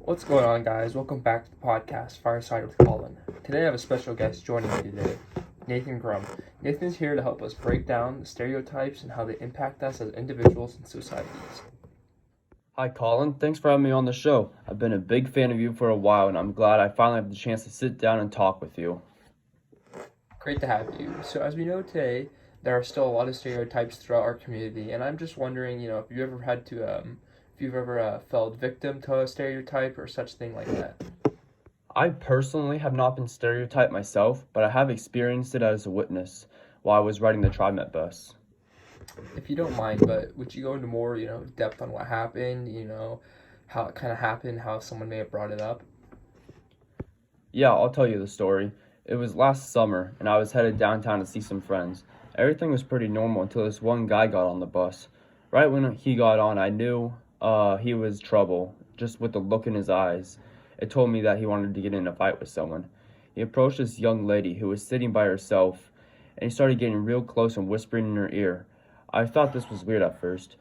What's going on, guys? Welcome back to the podcast, Fireside with Colin. Today I have a special guest joining me today, Nathan Grum. Nathan's here to help us break down the stereotypes and how they impact us as individuals and societies. Hi, Colin. Thanks for having me on the show. I've been a big fan of you for a while, and I'm glad I finally have the chance to sit down and talk with you. Great to have you. So, as we know today, there are still a lot of stereotypes throughout our community, and I'm just wondering, if you ever had to, if you've ever felt victim to a stereotype or such thing like that. I personally have not been stereotyped myself, but I have experienced it as a witness while I was riding the TriMet bus. If you don't mind, but would you go into more, depth on what happened, how it kind of happened, how someone may have brought it up? Yeah, I'll tell you the story. It was last summer, and I was headed downtown to see some friends. Everything was pretty normal until this one guy got on the bus. Right when he got on, I knew he was trouble, just with the look in his eyes. It told me that he wanted to get in a fight with someone. He approached this young lady who was sitting by herself, and he started getting real close and whispering in her ear. I thought this was weird at first.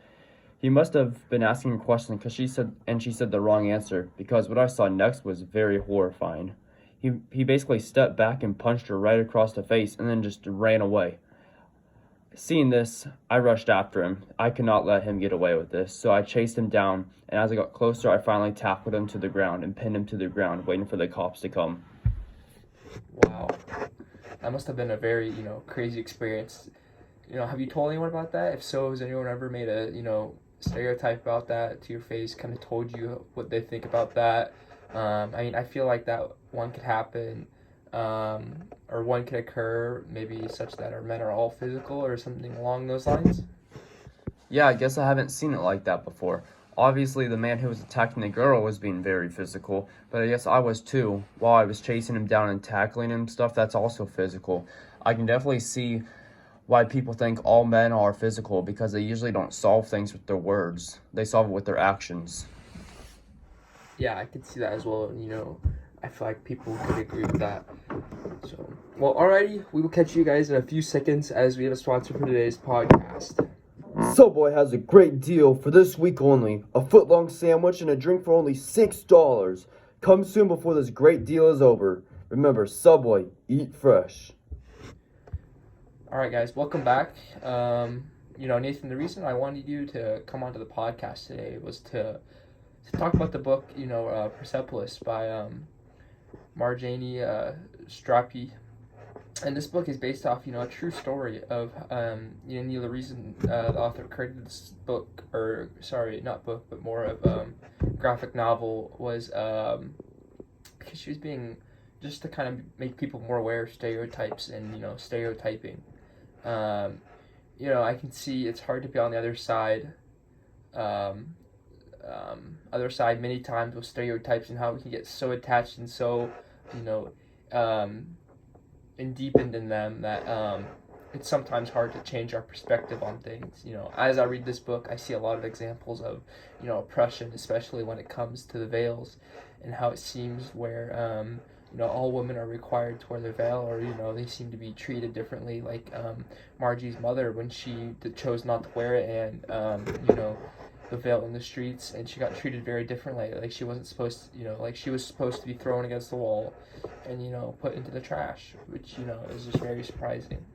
He must have been asking her questions because she said the wrong answer, because what I saw next was very horrifying. He basically stepped back and punched her right across the face and then just ran away. Seeing this, I rushed after him. I could not let him get away with this, so I chased him down, and as I got closer, I finally tackled him to the ground and pinned him to the ground, waiting for the cops to come. Wow. That must have been a very, crazy experience. Have you told anyone about that? If so, has anyone ever made a, stereotype about that to your face, kind of told you what they think about that? I feel like that one could happen, or one could occur, maybe such that our men are all physical or something along those lines. Yeah, I guess I haven't seen it like that before. Obviously, the man who was attacking the girl was being very physical, but I guess I was too. While I was chasing him down and tackling him stuff, that's also physical. I can definitely see why people think all men are physical, because they usually don't solve things with their words. They solve it with their actions. Yeah, I could see that as well. I feel like people could agree with that. So, well, alrighty, we will catch you guys in a few seconds as we have a sponsor for today's podcast. Subway has a great deal for this week only. A foot-long sandwich and a drink for only $6. Come soon before this great deal is over. Remember, Subway, eat fresh. Alright, guys, welcome back. Nathan, the reason I wanted you to come onto the podcast today was to talk about the book, Persepolis by Marjane Satrapi. And this book is based off, a true story of, the reason the author created this book, or sorry, not book, but more of graphic novel, was because she was being, just to kind of make people more aware of stereotypes and, stereotyping. I can see it's hard to be on the other side, many times with stereotypes and how we can get so attached and so, and deepened in them that it's sometimes hard to change our perspective on things. As I read this book, I see a lot of examples of, oppression, especially when it comes to the veils, and how it seems where, all women are required to wear their veil, or, they seem to be treated differently, like Margie's mother when she chose not to wear it, and, the veil in the streets, and she got treated very differently. Like she wasn't supposed to, like she was supposed to be thrown against the wall and, put into the trash, which, is just very surprising.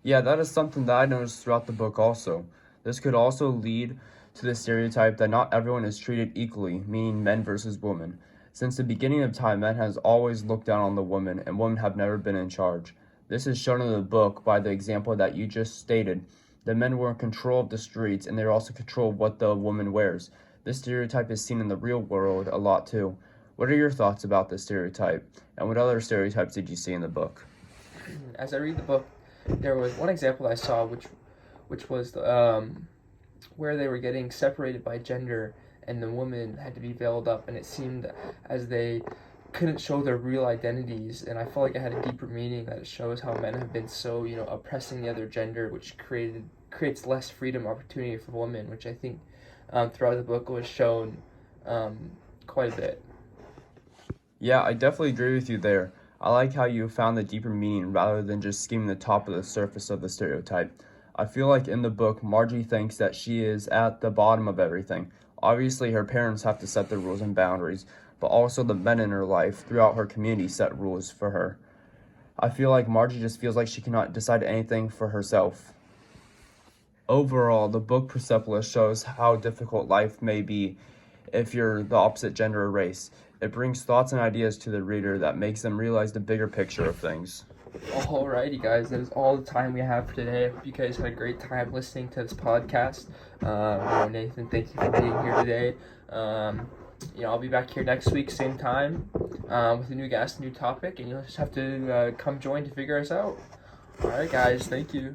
Yeah, that is something that I noticed throughout the book also. This could also lead to the stereotype that not everyone is treated equally, meaning men versus women. Since the beginning of time, men has always looked down on the women, and women have never been in charge. This is shown in the book by the example that you just stated. The men were in control of the streets, and they were also in control of what the woman wears. This stereotype is seen in the real world a lot too. What are your thoughts about this stereotype, and what other stereotypes did you see in the book? As I read the book, there was one example I saw, which was where they were getting separated by gender, and the women had to be veiled up, and it seemed as they couldn't show their real identities, and I felt like it had a deeper meaning, that it shows how men have been so, oppressing the other gender, which creates less freedom opportunity for women, which I think throughout the book was shown quite a bit. Yeah, I definitely agree with you there. I like how you found the deeper meaning rather than just skimming the top of the surface of the stereotype. I feel like in the book, Margie thinks that she is at the bottom of everything. Obviously, her parents have to set the rules and boundaries, but also the men in her life throughout her community set rules for her. I feel like Margie just feels like she cannot decide anything for herself. Overall, the book Persepolis shows how difficult life may be if you're the opposite gender or race. It brings thoughts and ideas to the reader that makes them realize the bigger picture of things. Alrighty, guys, that is all the time we have for today. I hope you guys had a great time listening to this podcast. Nathan, thank you for being here today. I'll be back here next week, same time, with a new guest, new topic, and you'll just have to come join to figure us out. Alright, guys, thank you.